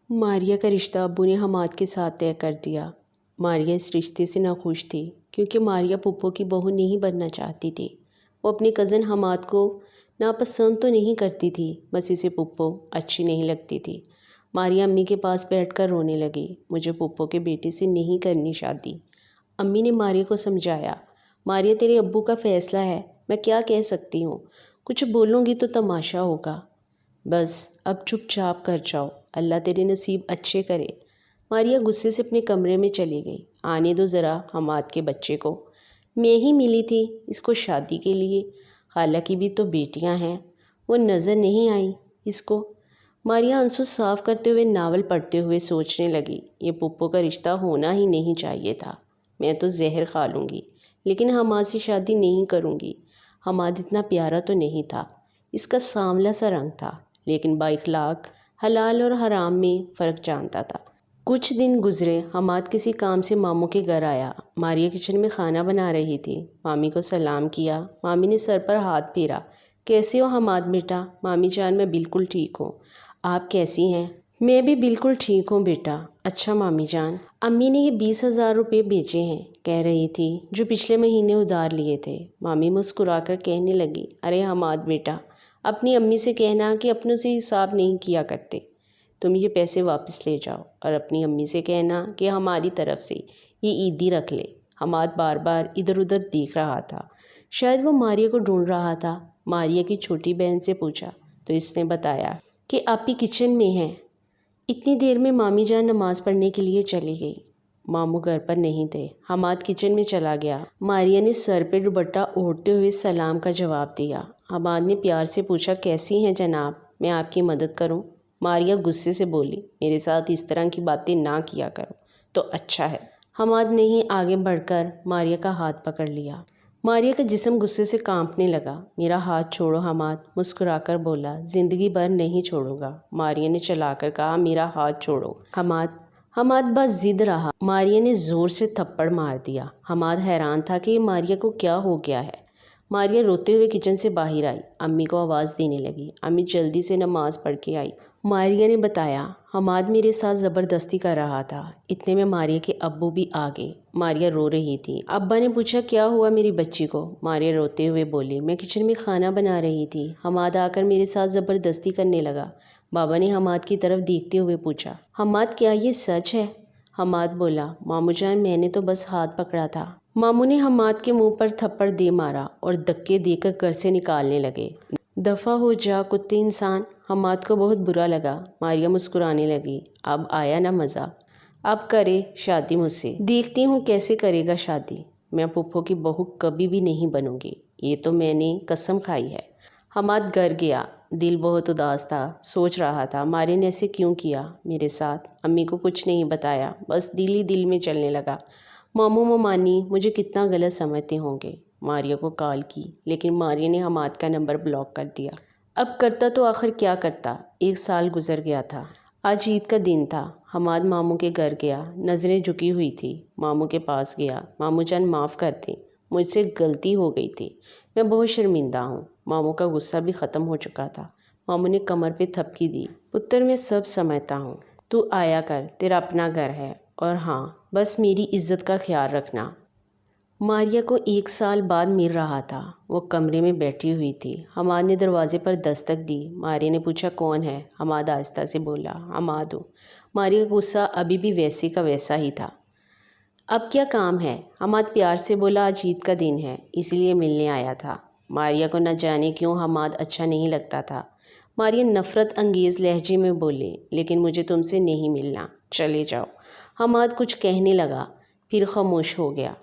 ماریہ کا رشتہ ابو نے حماد کے ساتھ طے کر دیا۔ ماریہ اس رشتے سے ناخوش تھی کیونکہ ماریہ پھپھو کی بہو نہیں بننا چاہتی تھی۔ وہ اپنے کزن حماد کو ناپسند تو نہیں کرتی تھی، بس اسے پھپھو اچھی نہیں لگتی تھی۔ ماریہ امی کے پاس بیٹھ کر رونے لگی۔ مجھے پھپھو کے بیٹے سے نہیں کرنی شادی۔ امی نے ماریہ کو سمجھایا، ماریہ تیرے ابو کا فیصلہ ہے، میں کیا کہہ سکتی ہوں، کچھ بولوں گی تو تماشا ہوگا، بس اب چپ چاپ کر جاؤ، اللہ تیرے نصیب اچھے کرے۔ ماریہ غصے سے اپنے کمرے میں چلی گئی۔ آنے دو ذرا حماد کے بچے کو، میں ہی ملی تھی اس کو شادی کے لیے، خالہ کی بھی تو بیٹیاں ہیں، وہ نظر نہیں آئیں اس کو۔ ماریہ آنسو صاف کرتے ہوئے ناول پڑھتے ہوئے سوچنے لگی، یہ پھپھو کا رشتہ ہونا ہی نہیں چاہیے تھا۔ میں تو زہر کھا لوں گی لیکن حماد سے شادی نہیں کروں گی۔ حماد اتنا پیارا تو نہیں تھا، اس کا سانولا سا رنگ تھا، لیکن بااخلاق، حلال اور حرام میں فرق جانتا تھا۔ کچھ دن گزرے، حماد کسی کام سے ماموں کے گھر آیا۔ ماریہ کچن میں کھانا بنا رہی تھی۔ مامی کو سلام کیا۔ مامی نے سر پر ہاتھ پھیرا۔ کیسے ہو حماد بیٹا؟ مامی جان میں بالکل ٹھیک ہوں، آپ کیسی ہیں؟ میں بھی بالکل ٹھیک ہوں بیٹا۔ اچھا مامی جان، امی نے یہ 20,000 روپے بھیجے ہیں، کہہ رہی تھی، جو پچھلے مہینے ادھار لیے تھے۔ مامی مسکرا کر کہنے لگی، ارے حماد بیٹا، اپنی امی سے کہنا کہ اپنوں سے حساب نہیں کیا کرتے، تم یہ پیسے واپس لے جاؤ، اور اپنی امی سے کہنا کہ ہماری طرف سے یہ عیدی رکھ لے۔ حماد بار بار ادھر ادھر دیکھ رہا تھا، شاید وہ ماریہ کو ڈھونڈ رہا تھا۔ ماریہ کی چھوٹی بہن سے پوچھا تو اس نے بتایا کہ آپی کچن میں ہیں۔ اتنی دیر میں مامی جان نماز پڑھنے کے لیے چلی گئی۔ ماموں گھر پر نہیں تھے۔ حماد کچن میں چلا گیا۔ ماریہ نے سر پہ دوپٹہ اوڑھتے ہوئے سلام کا جواب دیا۔ حماد نے پیار سے پوچھا، کیسی ہیں جناب، میں آپ کی مدد کروں؟ ماریہ غصے سے بولی، میرے ساتھ اس طرح کی باتیں نہ کیا کرو تو اچھا ہے۔ حماد نے ہی آگے بڑھ کر ماریہ کا ہاتھ پکڑ لیا۔ ماریہ کا جسم غصے سے کانپنے لگا۔ میرا ہاتھ چھوڑو حماد، مسکرا کر بولا، زندگی بھر نہیں چھوڑوں گا۔ ماریہ نے چلا کر کہا، میرا ہاتھ چھوڑو حماد بس ضد رہا۔ ماریہ نے زور سے تھپڑ مار دیا۔ حماد حیران تھا کہ یہ ماریہ کو کیا ہو گیا ہے۔ ماریہ روتے ہوئے کچن سے باہر آئی، امی کو آواز دینے لگی۔ امی جلدی سے نماز پڑھ کے آئی۔ ماریہ نے بتایا، حماد میرے ساتھ زبردستی کر رہا تھا۔ اتنے میں ماریہ کے ابو بھی آ گئے۔ ماریہ رو رہی تھی۔ ابا نے پوچھا، کیا ہوا میری بچی کو؟ ماریہ روتے ہوئے بولی، میں کچن میں کھانا بنا رہی تھی، حماد آ کر میرے ساتھ زبردستی کرنے لگا۔ بابا نے حماد کی طرف دیکھتے ہوئے پوچھا، حماد کیا یہ سچ ہے؟ حماد بولا، ماموں جان میں نے تو بس ہاتھ پکڑا تھا۔ ماموں نے حماد کے منہ پر تھپڑ دے مارا اور دھکے دے کر گھر سے نکالنے لگے۔ دفع ہو جا کتے انسان۔ حماد کو بہت برا لگا۔ ماریہ مسکرانے لگی، اب آیا نا مزہ، اب کرے شادی مجھ سے، دیکھتی ہوں کیسے کرے گا شادی۔ میں پھپھو کی بہو کبھی بھی نہیں بنوں گی، یہ تو میں نے قسم کھائی ہے۔ حماد گھر گیا، دل بہت اداس تھا، سوچ رہا تھا، ماریہ نے ایسے کیوں کیا میرے ساتھ؟ امی کو کچھ نہیں بتایا، بس دل ہی دل میں چلنے لگا، ماموں ممانی مجھے کتنا غلط سمجھتے ہوں گے۔ ماریہ کو کال کی، لیکن ماریہ نے حماد کا نمبر بلاک کر دیا۔ اب کرتا تو آخر کیا کرتا، 1 سال گزر گیا تھا۔ آج عید کا دن تھا۔ حماد ماموں کے گھر گیا، نظریں جھکی ہوئی تھی۔ ماموں کے پاس گیا، ماموں جان معاف کر دیں، مجھ سے غلطی ہو گئی تھی، میں بہت شرمندہ ہوں۔ ماموں کا غصہ بھی ختم ہو چکا تھا۔ ماموں نے کمر پہ تھپکی دی، پتر میں سب سمجھتا ہوں، تو آیا کر، تیرا اپنا گھر ہے، اور ہاں بس میری عزت کا خیال رکھنا۔ ماریہ کو 1 سال بعد مل رہا تھا۔ وہ کمرے میں بیٹھی ہوئی تھی۔ حماد نے دروازے پر دستک دی۔ ماریہ نے پوچھا، کون ہے؟ حماد آہستہ سے بولا، حماد ہوں۔ ماریہ کا غصہ ابھی بھی ویسے کا ویسا ہی تھا۔ اب کیا کام ہے؟ حماد پیار سے بولا، آج عید کا دن ہے، اس لیے ملنے آیا تھا۔ ماریہ کو نہ جانے کیوں حماد اچھا نہیں لگتا تھا۔ ماریہ نفرت انگیز لہجے میں بولی، لیکن مجھے تم سے نہیں ملنا، چلے جاؤ۔ حماد کچھ کہنے لگا، پھر خاموش ہو گیا۔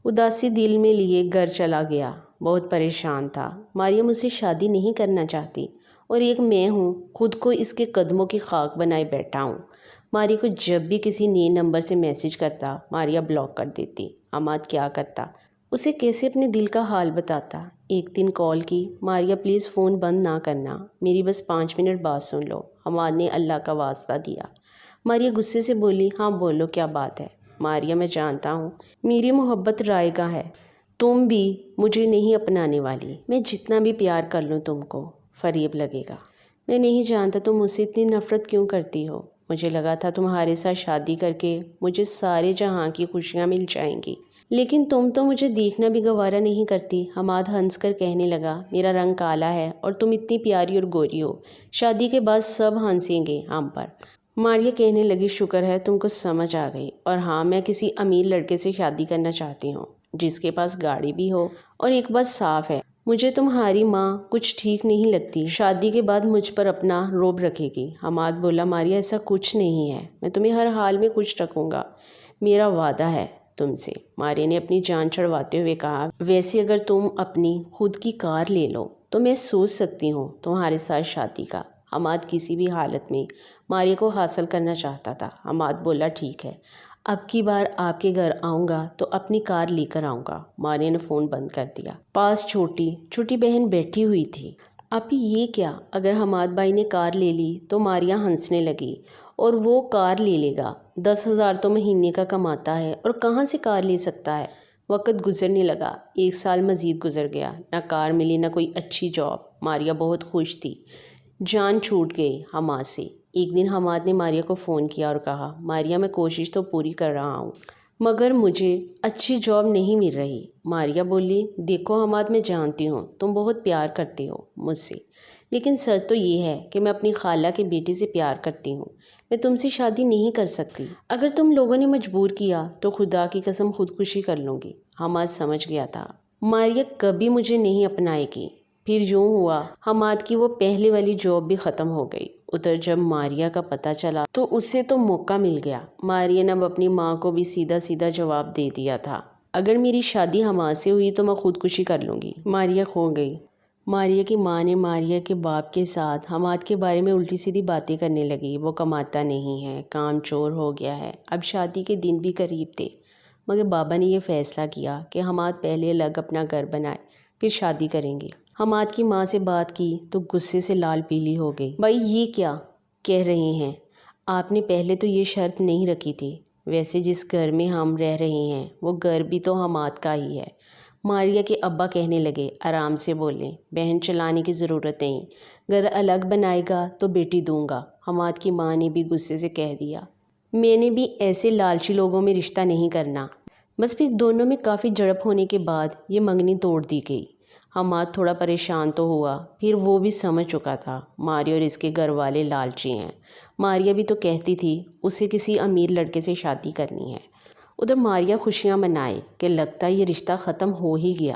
اداسی دل میں لیے گھر چلا گیا۔ بہت پریشان تھا۔ ماریہ مجھ سے شادی نہیں کرنا چاہتی، اور ایک میں ہوں، خود کو اس کے قدموں کی خاک بنائے بیٹھا ہوں۔ ماریہ کو جب بھی کسی نئے نمبر سے میسج کرتا، ماریہ بلاک کر دیتی۔ حماد کیا کرتا؟ اسے کیسے اپنے دل کا حال بتاتا؟ ایک دن کال کی، ماریہ پلیز فون بند نہ کرنا، میری بس 5 منٹ بات سن لو۔ حماد نے اللہ کا واسطہ دیا۔ ماریہ غصے سے بولی، ہاں بولو، کیا بات ہے؟ ماریہ میں جانتا ہوں میری محبت رائے گاہ ہے، تم بھی مجھے نہیں اپنانے والی، میں جتنا بھی پیار کر لوں تم کو فریب لگے گا۔ میں نہیں جانتا تم مجھ سے اتنی نفرت کیوں کرتی ہو، مجھے لگا تھا تمہارے ساتھ شادی کر کے مجھے سارے جہاں کی خوشیاں مل جائیں گی، لیکن تم تو مجھے دیکھنا بھی گوارا نہیں کرتی۔ حماد ہنس کر کہنے لگا، میرا رنگ کالا ہے اور تم اتنی پیاری اور گوری ہو، شادی کے بعد سب ہنسیں گے ہم پر۔ ماریہ کہنے لگی، شکر ہے تم کو سمجھ آ گئی، اور ہاں میں کسی امیر لڑکے سے شادی کرنا چاہتی ہوں جس کے پاس گاڑی بھی ہو اور ایک بات صاف ہے، مجھے تمہاری ماں کچھ ٹھیک نہیں لگتی، شادی کے بعد مجھ پر اپنا روب رکھے گی۔ حماد بولا، ماریہ ایسا کچھ نہیں ہے، میں تمہیں ہر حال میں خوش رکھوں گا، میرا وعدہ ہے تم سے۔ ماریہ نے اپنی جان چھڑواتے ہوئے کہا، ویسے اگر تم اپنی خود کی کار لے لو تو میں سوچ سکتی ہوں تمہارے ساتھ شادی کا۔ حماد کسی بھی حالت میں ماریہ کو حاصل کرنا چاہتا تھا۔ حماد بولا، ٹھیک ہے، اب کی بار آپ کے گھر آؤں گا تو اپنی کار لے کر آؤں گا۔ ماریہ نے فون بند کر دیا۔ پاس چھوٹی بہن بیٹھی ہوئی تھی۔ اپی یہ کیا؟ اگر حماد بھائی نے کار لے لی تو ماریہ ہنسنے لگی، اور وہ کار لے لے گا، 10,000 تو مہینے کا کماتا ہے اور کہاں سے کار لے سکتا ہے؟ وقت گزرنے لگا، 1 سال مزید گزر گیا، نہ کار ملی نہ کوئی اچھی جاب۔ ماریہ بہت خوش تھی، جان چھوٹ گئی حماد سے۔ ایک دن حماد نے ماریہ کو فون کیا اور کہا، ماریہ میں کوشش تو پوری کر رہا ہوں مگر مجھے اچھی جاب نہیں مل رہی۔ ماریہ بولی، دیکھو حماد، میں جانتی ہوں تم بہت پیار کرتے ہو مجھ سے، لیکن سچ تو یہ ہے کہ میں اپنی خالہ کے بیٹے سے پیار کرتی ہوں، میں تم سے شادی نہیں کر سکتی، اگر تم لوگوں نے مجبور کیا تو خدا کی قسم خودکشی کر لوں گی۔ حماد سمجھ گیا تھا ماریہ کبھی مجھے نہیں اپنائے گی۔ پھر یوں ہوا، حماد کی وہ پہلے والی جاب بھی ختم ہو گئی۔ ادھر جب ماریہ کا پتہ چلا تو اسے تو موقع مل گیا۔ ماریہ نے اب اپنی ماں کو بھی سیدھا سیدھا جواب دے دیا تھا، اگر میری شادی حماد سے ہوئی تو میں خودکشی کر لوں گی۔ ماریہ کھو گئی۔ ماریہ کی ماں نے ماریہ کے باپ کے ساتھ حماد کے بارے میں الٹی سیدھی باتیں کرنے لگی، وہ کماتا نہیں ہے، کام چور ہو گیا ہے۔ اب شادی کے دن بھی قریب تھے، مگر بابا نے یہ فیصلہ کیا کہ حماد پہلے الگ اپنا گھر بنائے پھر شادی کریں گے۔ حماد کی ماں سے بات کی تو غصے سے لال پیلی ہو گئی۔ بھائی یہ کیا کہہ رہے ہیں؟ آپ نے پہلے تو یہ شرط نہیں رکھی تھی، ویسے جس گھر میں ہم رہ رہے ہیں وہ گھر بھی تو حماد کا ہی ہے۔ ماریہ کے ابا کہنے لگے، آرام سے بولیں، بہن چلانے کی ضرورت نہیں، گھر الگ بنائے گا تو بیٹی دوں گا۔ حماد کی ماں نے بھی غصے سے کہہ دیا، میں نے بھی ایسے لالچی لوگوں میں رشتہ نہیں کرنا۔ بس پھر دونوں میں کافی جھڑپ ہونے کے بعد یہ منگنی توڑ دی گئی۔ حماد تھوڑا پریشان تو ہوا، پھر وہ بھی سمجھ چکا تھا ماریہ اور اس کے گھر والے لالچی ہیں۔ ماریہ بھی تو کہتی تھی اسے کسی امیر لڑکے سے شادی کرنی ہے۔ ادھر ماریہ خوشیاں منائے کہ لگتا یہ رشتہ ختم ہو ہی گیا۔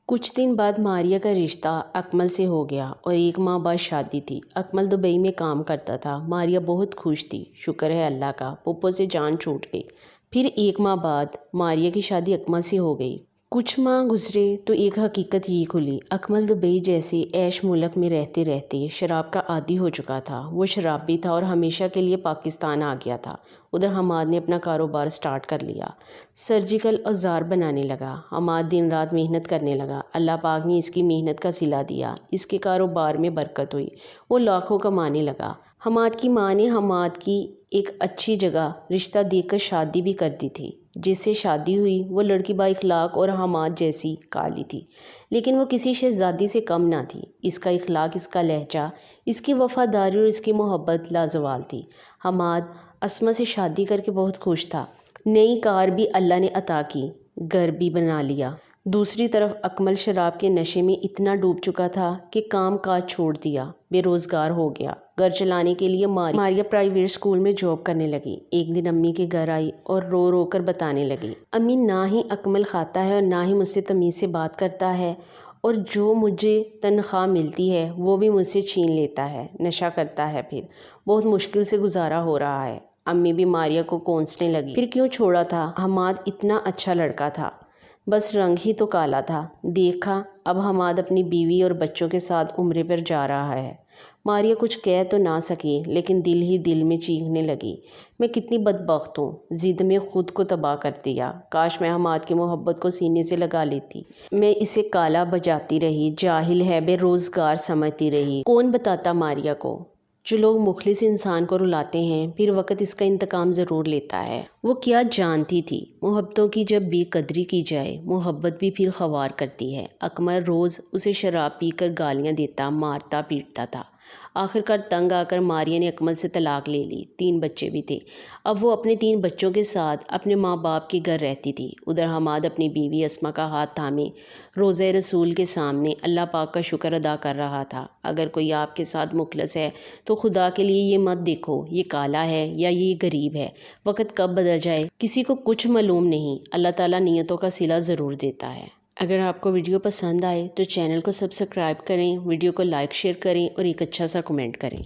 کچھ دن بعد ماریہ کا رشتہ اکمل سے ہو گیا اور 1 ماہ بعد شادی تھی۔ اکمل دبئی میں کام کرتا تھا۔ ماریہ بہت خوش تھی، شکر ہے اللہ کا، پپو سے جان چھوٹ گئی۔ پھر 1 ماہ بعد ماریہ کی شادی اکمل سے ہو گئی۔ کچھ ماہ گزرے تو ایک حقیقت یہ کھلی، اکمل دبئی جیسے عیش ملک میں رہتے رہتے شراب کا عادی ہو چکا تھا۔ وہ شرابی تھا اور ہمیشہ کے لیے پاکستان آ گیا تھا۔ ادھر حماد نے اپنا کاروبار سٹارٹ کر لیا، سرجیکل اوزار بنانے لگا۔ حماد دن رات محنت کرنے لگا، اللہ پاک نے اس کی محنت کا صلہ دیا، اس کے کاروبار میں برکت ہوئی، وہ لاکھوں کمانے لگا۔ حماد کی ماں نے حماد کی ایک اچھی جگہ رشتہ دیکھ کر شادی بھی کر دی تھی۔ جس سے شادی ہوئی وہ لڑکی با اخلاق اور حماد جیسی کالی تھی، لیکن وہ کسی شہزادی سے کم نہ تھی۔ اس کا اخلاق، اس کا لہجہ، اس کی وفاداری اور اس کی محبت لازوال تھی۔ حماد اسما سے شادی کر کے بہت خوش تھا، نئی کار بھی اللہ نے عطا کی، گھر بھی بنا لیا۔ دوسری طرف اکمل شراب کے نشے میں اتنا ڈوب چکا تھا کہ کام کاج چھوڑ دیا، بے روزگار ہو گیا۔ گھر چلانے کے لیے ماریہ پرائیویٹ اسکول میں جاب کرنے لگی۔ ایک دن امی کے گھر آئی اور رو رو کر بتانے لگی، امی نہ ہی اکمل کھاتا ہے اور نہ ہی مجھ سے تمیز سے بات کرتا ہے، اور جو مجھے تنخواہ ملتی ہے وہ بھی مجھ سے چھین لیتا ہے، نشہ کرتا ہے، پھر بہت مشکل سے گزارا ہو رہا ہے۔ امی بھی ماریہ کو کونسنے لگی، پھر کیوں چھوڑا تھا؟ حماد اتنا اچھا لڑکا تھا، بس رنگ ہی تو کالا تھا۔ دیکھا اب حماد اپنی بیوی اور بچوں کے ساتھ عمرے پر جا رہا ہے۔ ماریہ کچھ کہہ تو نہ سکی، لیکن دل ہی دل میں چیخنے لگی، میں کتنی بدبخت ہوں، ضد میں خود کو تباہ کر دیا۔ کاش میں حماد کی محبت کو سینے سے لگا لیتی۔ میں اسے کالا بجاتی رہی، جاہل ہے، بے روزگار سمجھتی رہی۔ کون بتاتا ماریہ کو، جو لوگ مخلص انسان کو رلاتے ہیں پھر وقت اس کا انتقام ضرور لیتا ہے۔ وہ کیا جانتی تھی، محبتوں کی جب بے قدری کی جائے محبت بھی پھر خوار کرتی ہے۔ اکمل روز اسے شراب پی کر گالیاں دیتا، مارتا پیٹتا تھا۔ آخر کار تنگ آ کر ماریہ نے اکمل سے طلاق لے لی، 3 بچے بھی تھے۔ اب وہ اپنے 3 بچوں کے ساتھ اپنے ماں باپ کے گھر رہتی تھی۔ ادھر حماد اپنی بیوی اسما کا ہاتھ تھامے روضہ رسول کے سامنے اللہ پاک کا شکر ادا کر رہا تھا۔ اگر کوئی آپ کے ساتھ مخلص ہے تو خدا کے لیے یہ مت دیکھو یہ کالا ہے یا یہ غریب ہے، وقت کب بدل جائے کسی کو کچھ معلوم نہیں، اللہ تعالیٰ نیتوں کا صلہ ضرور دیتا ہے۔ اگر آپ کو ویڈیو پسند آئے تو چینل کو سبسکرائب کریں، ویڈیو کو لائک شیئر کریں اور ایک اچھا سا کمنٹ کریں۔